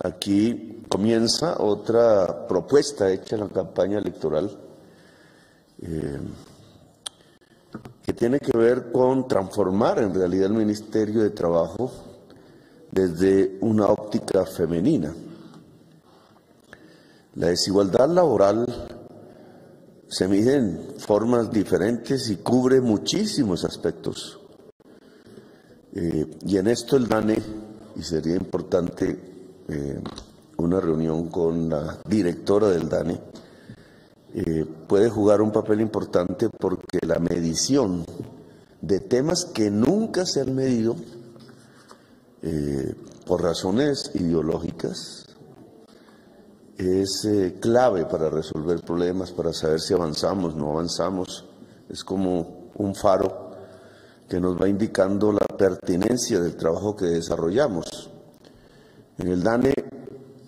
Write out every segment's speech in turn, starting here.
Aquí comienza otra propuesta hecha en la campaña electoral que tiene que ver con transformar en realidad el Ministerio de Trabajo desde una óptica femenina. La desigualdad laboral se mide en formas diferentes y cubre muchísimos aspectos. Y en esto el DANE, y sería importante una reunión con la directora del DANE, puede jugar un papel importante porque la medición de temas que nunca se han medido por razones ideológicas es clave para resolver problemas, para saber si avanzamos, no avanzamos. Es como un faro que nos va indicando la pertinencia del trabajo que desarrollamos. En el DANE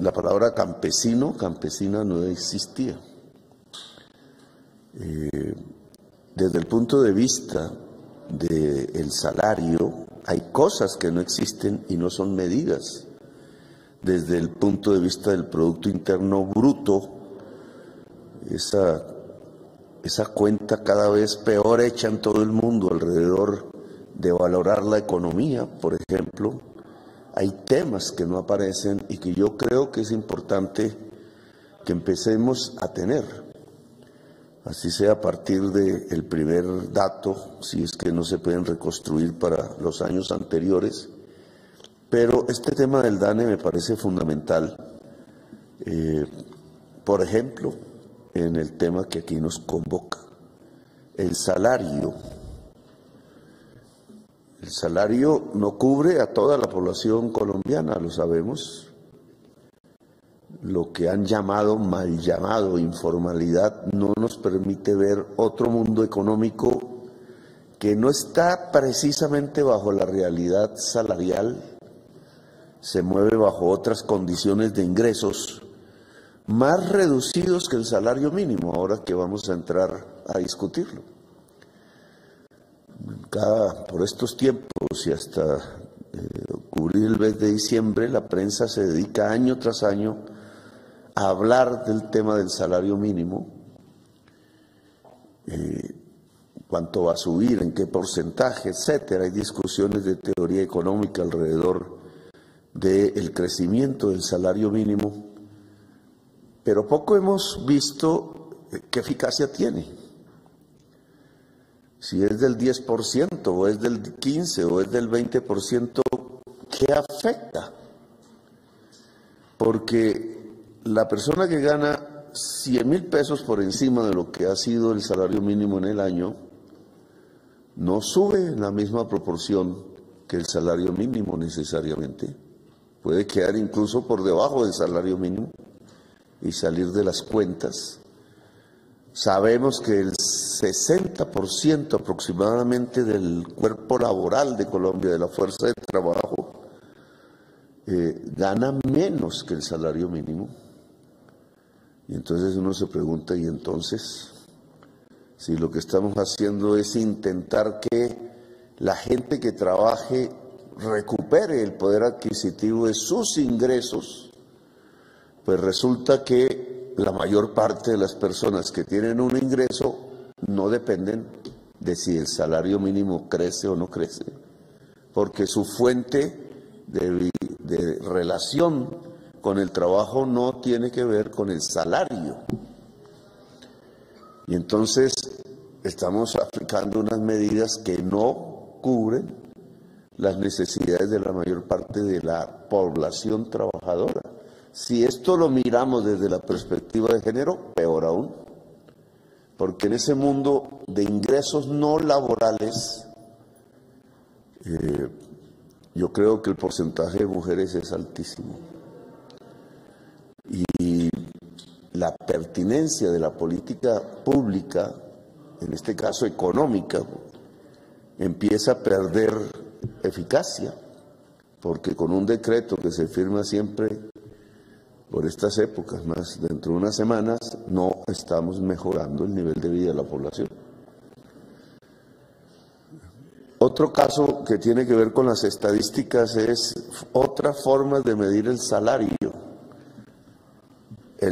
la palabra campesino, campesina no existía. Desde el punto de vista del salario, hay cosas que no existen y no son medidas. Desde el punto de vista del Producto Interno Bruto, esa cuenta cada vez peor hecha en todo el mundo alrededor de valorar la economía, por ejemplo, hay temas que no aparecen y que yo creo que es importante que empecemos a tener, así sea a partir del primer dato, si es que no se pueden reconstruir para los años anteriores. Pero este tema del DANE me parece fundamental, por ejemplo, en el tema que aquí nos convoca, el salario. El salario no cubre a toda la población colombiana, lo sabemos. Lo que han llamado, mal llamado, informalidad, no nos permite ver otro mundo económico que no está precisamente bajo la realidad salarial, se mueve bajo otras condiciones de ingresos más reducidos que el salario mínimo, ahora que vamos a entrar a discutirlo. Por estos tiempos y hasta cubrir el mes de diciembre, la prensa se dedica año tras año a hablar del tema del salario mínimo, cuánto va a subir, en qué porcentaje, etcétera. Hay discusiones de teoría económica alrededor del crecimiento del salario mínimo, pero poco hemos visto qué eficacia tiene. Si es del 10% o es del 15% o es del 20%, ¿qué afecta? Porque la persona que gana 100.000 pesos por encima de lo que ha sido el salario mínimo en el año, no sube en la misma proporción que el salario mínimo necesariamente. Puede quedar incluso por debajo del salario mínimo y salir de las cuentas. Sabemos que el 60% aproximadamente del cuerpo laboral de Colombia, de la fuerza de trabajo, gana menos que el salario mínimo. Y entonces uno se pregunta, ¿y entonces? Si lo que estamos haciendo es intentar que la gente que trabaje recupere el poder adquisitivo de sus ingresos, pues resulta que la mayor parte de las personas que tienen un ingreso no dependen de si el salario mínimo crece o no crece, porque su fuente de relación con el trabajo no tiene que ver con el salario. Y entonces estamos aplicando unas medidas que no cubren las necesidades de la mayor parte de la población trabajadora. Si esto lo miramos desde la perspectiva de género, peor aún, porque en ese mundo de ingresos no laborales, yo creo que el porcentaje de mujeres es altísimo. Y la pertinencia de la política pública, en este caso económica, empieza a perder eficacia, porque con un decreto que se firma siempre por estas épocas, más dentro de unas semanas, no estamos mejorando el nivel de vida de la población. Otro caso que tiene que ver con las estadísticas es otra forma de medir el salario.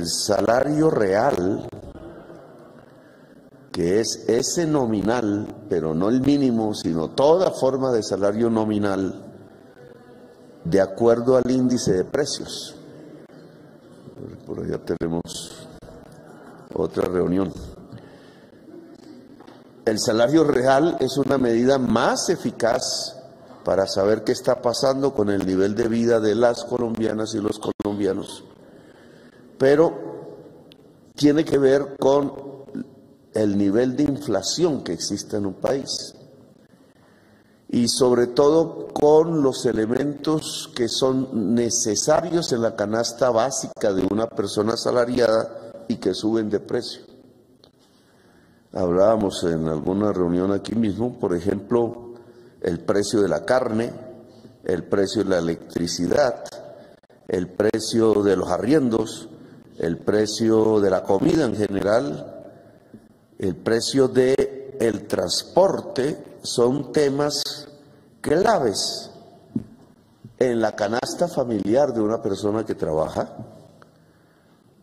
el salario real, que es ese nominal, pero no el mínimo, sino toda forma de salario nominal, de acuerdo al índice de precios. Por allá tenemos otra reunión. El salario real es una medida más eficaz para saber qué está pasando con el nivel de vida de las colombianas y los colombianos, pero tiene que ver con el nivel de inflación que existe en un país y sobre todo con los elementos que son necesarios en la canasta básica de una persona asalariada y que suben de precio. Hablábamos en alguna reunión aquí mismo, por ejemplo, el precio de la carne, el precio de la electricidad, el precio de los arriendos, el precio de la comida en general, el precio del transporte, son temas claves en la canasta familiar de una persona que trabaja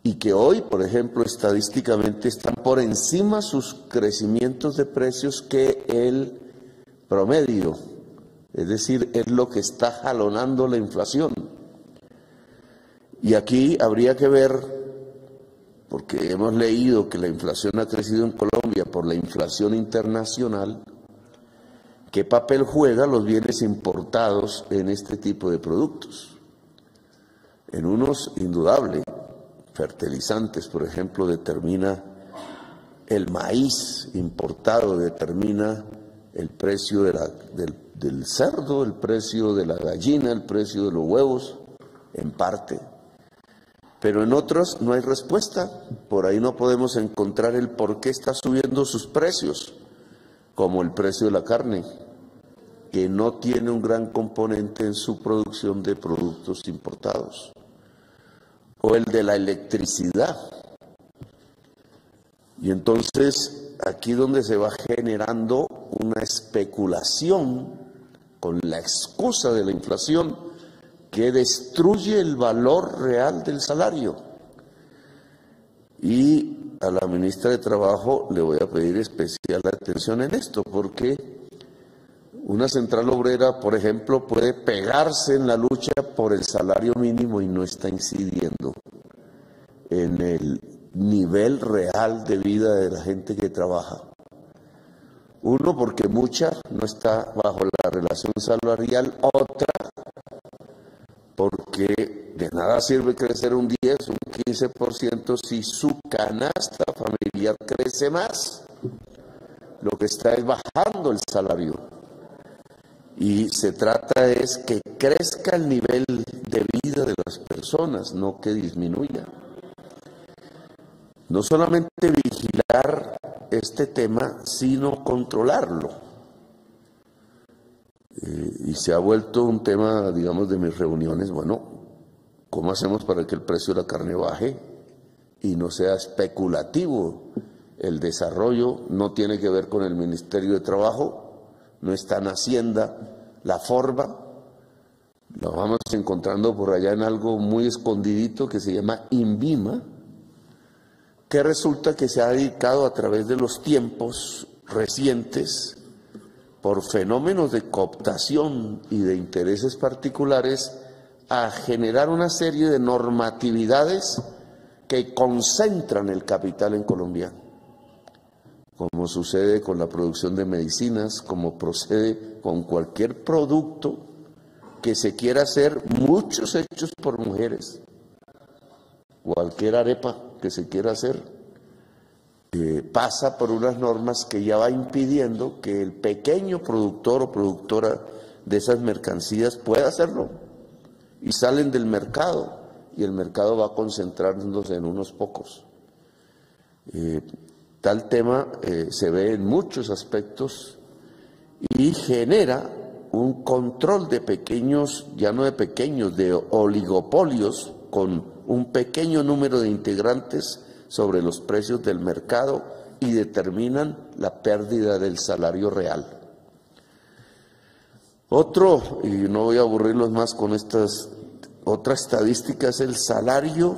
y que hoy, por ejemplo, estadísticamente están por encima sus crecimientos de precios que el promedio, es decir, es lo que está jalonando la inflación. Y aquí habría que ver, porque hemos leído que la inflación ha crecido en Colombia por la inflación internacional, ¿qué papel juegan los bienes importados en este tipo de productos? En unos, indudable, fertilizantes, por ejemplo, determina el maíz importado, determina el precio del cerdo, el precio de la gallina, el precio de los huevos, en parte. Pero en otros no hay respuesta, por ahí no podemos encontrar el por qué está subiendo sus precios, como el precio de la carne, que no tiene un gran componente en su producción de productos importados, o el de la electricidad. Y entonces aquí donde se va generando una especulación con la excusa de la inflación que destruye el valor real del salario. Y a la ministra de Trabajo le voy a pedir especial atención en esto, porque una central obrera, por ejemplo, puede pegarse en la lucha por el salario mínimo y no está incidiendo en el nivel real de vida de la gente que trabaja. Uno, porque mucha no está bajo la relación salarial. Otra, porque de nada sirve crecer un 10, un 15% si su canasta familiar crece más. Lo que está es bajando el salario. Y se trata es que crezca el nivel de vida de las personas, no que disminuya. No solamente vigilar este tema, sino controlarlo. Y se ha vuelto un tema, digamos, de mis reuniones. Bueno, ¿cómo hacemos para que el precio de la carne baje y no sea especulativo? El desarrollo no tiene que ver con el Ministerio de Trabajo, no está en Hacienda la forma. Lo vamos encontrando por allá en algo muy escondidito que se llama INVIMA, que resulta que se ha dedicado a través de los tiempos recientes, por fenómenos de cooptación y de intereses particulares, a generar una serie de normatividades que concentran el capital en Colombia, como sucede con la producción de medicinas, como procede con cualquier producto que se quiera hacer, muchos hechos por mujeres. Cualquier arepa que se quiera hacer pasa por unas normas que ya va impidiendo que el pequeño productor o productora de esas mercancías pueda hacerlo, y salen del mercado, y el mercado va concentrándose en unos pocos. Tal tema se ve en muchos aspectos y genera un control de pequeños, ya no de pequeños, de oligopolios con un pequeño número de integrantes sobre los precios del mercado y determinan la pérdida del salario real. Otro, y no voy a aburrirlos más con estas, otra estadística, es el salario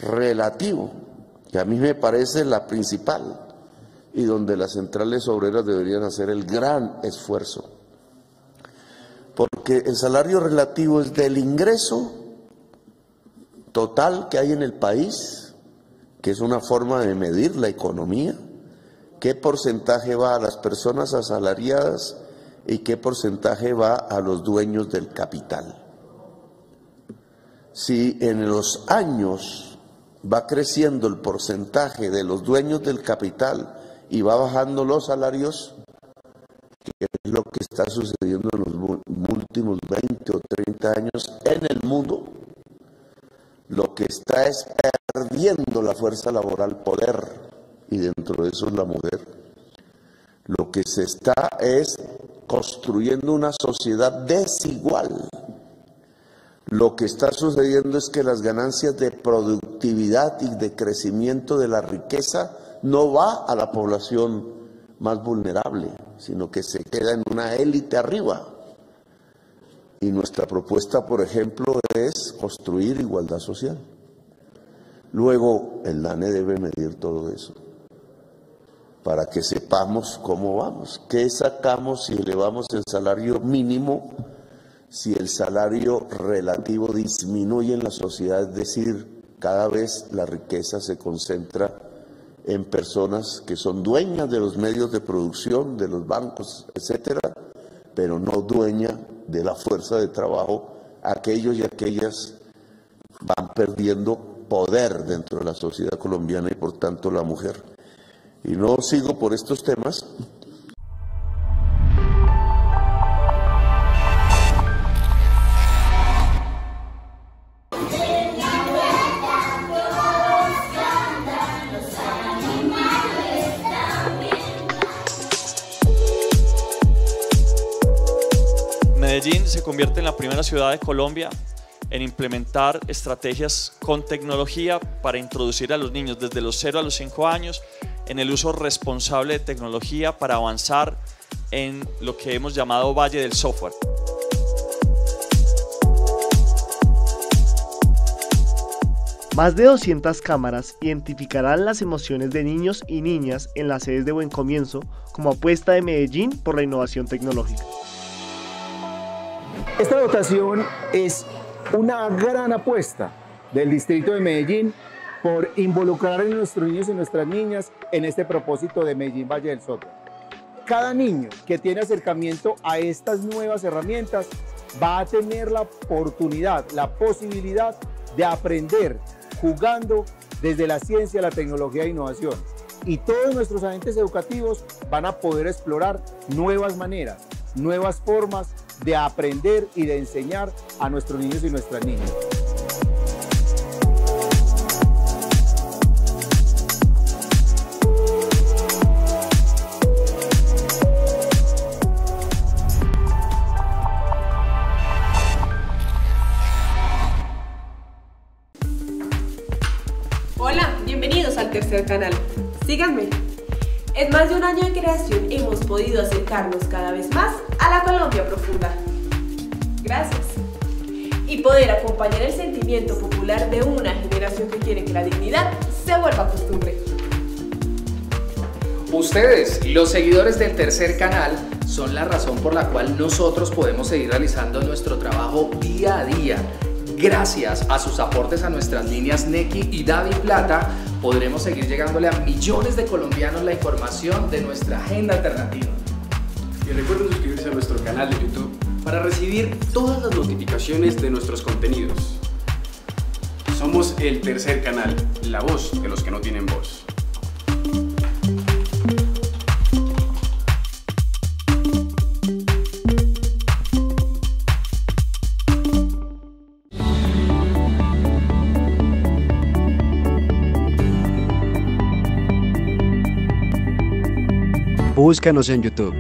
relativo, que a mí me parece la principal, y donde las centrales obreras deberían hacer el gran esfuerzo. Porque el salario relativo es del ingreso total que hay en el país, que es una forma de medir la economía, qué porcentaje va a las personas asalariadas y qué porcentaje va a los dueños del capital. Si en los años va creciendo el porcentaje de los dueños del capital y va bajando los salarios, que es lo que está sucediendo en los últimos 20 o 30 años en el mundo, lo que está es perdiendo la fuerza laboral poder, y dentro de eso es la mujer. Lo que se está es construyendo una sociedad desigual. Lo que está sucediendo es que las ganancias de productividad y de crecimiento de la riqueza no va a la población más vulnerable, sino que se queda en una élite arriba. Y nuestra propuesta, por ejemplo, es construir igualdad social. Luego, el DANE debe medir todo eso, para que sepamos cómo vamos, qué sacamos si elevamos el salario mínimo, si el salario relativo disminuye en la sociedad, es decir, cada vez la riqueza se concentra en personas que son dueñas de los medios de producción, de los bancos, etcétera, pero no dueña de la fuerza de trabajo. Aquellos y aquellas van perdiendo poder dentro de la sociedad colombiana y por tanto la mujer. Y no sigo por estos temas. Medellín se convierte en la primera ciudad de Colombia en implementar estrategias con tecnología para introducir a los niños desde los 0 a los 5 años en el uso responsable de tecnología para avanzar en lo que hemos llamado Valle del Software. Más de 200 cámaras identificarán las emociones de niños y niñas en las sedes de Buen Comienzo como apuesta de Medellín por la innovación tecnológica. Esta dotación es una gran apuesta del distrito de Medellín por involucrar a nuestros niños y nuestras niñas en este propósito de Medellín Valle del Software. Cada niño que tiene acercamiento a estas nuevas herramientas va a tener la oportunidad, la posibilidad de aprender jugando desde la ciencia, la tecnología e innovación. Y todos nuestros agentes educativos van a poder explorar nuevas maneras, nuevas formas de aprender y de enseñar a nuestros niños y nuestras niñas. Hola, bienvenidos al Tercer Canal. Síganme. En más de un año de creación hemos podido acercarnos cada vez más a la Colombia profunda. Gracias. Y poder acompañar el sentimiento popular de una generación que quiere que la dignidad se vuelva costumbre. Ustedes, los seguidores del Tercer Canal, son la razón por la cual nosotros podemos seguir realizando nuestro trabajo día a día. Gracias a sus aportes a nuestras líneas Nequi y DaviPlata, podremos seguir llegándole a millones de colombianos la información de nuestra agenda alternativa. Y recuerden suscribirse a nuestro canal de YouTube para recibir todas las notificaciones de nuestros contenidos. Somos el Tercer Canal, la voz de los que no tienen voz. Búscanos en YouTube.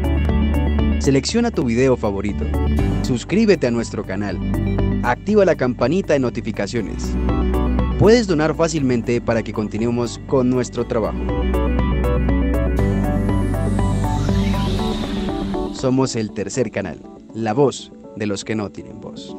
Selecciona tu video favorito. Suscríbete a nuestro canal. Activa la campanita de notificaciones. Puedes donar fácilmente para que continuemos con nuestro trabajo. Somos el Tercer Canal, la voz de los que no tienen voz.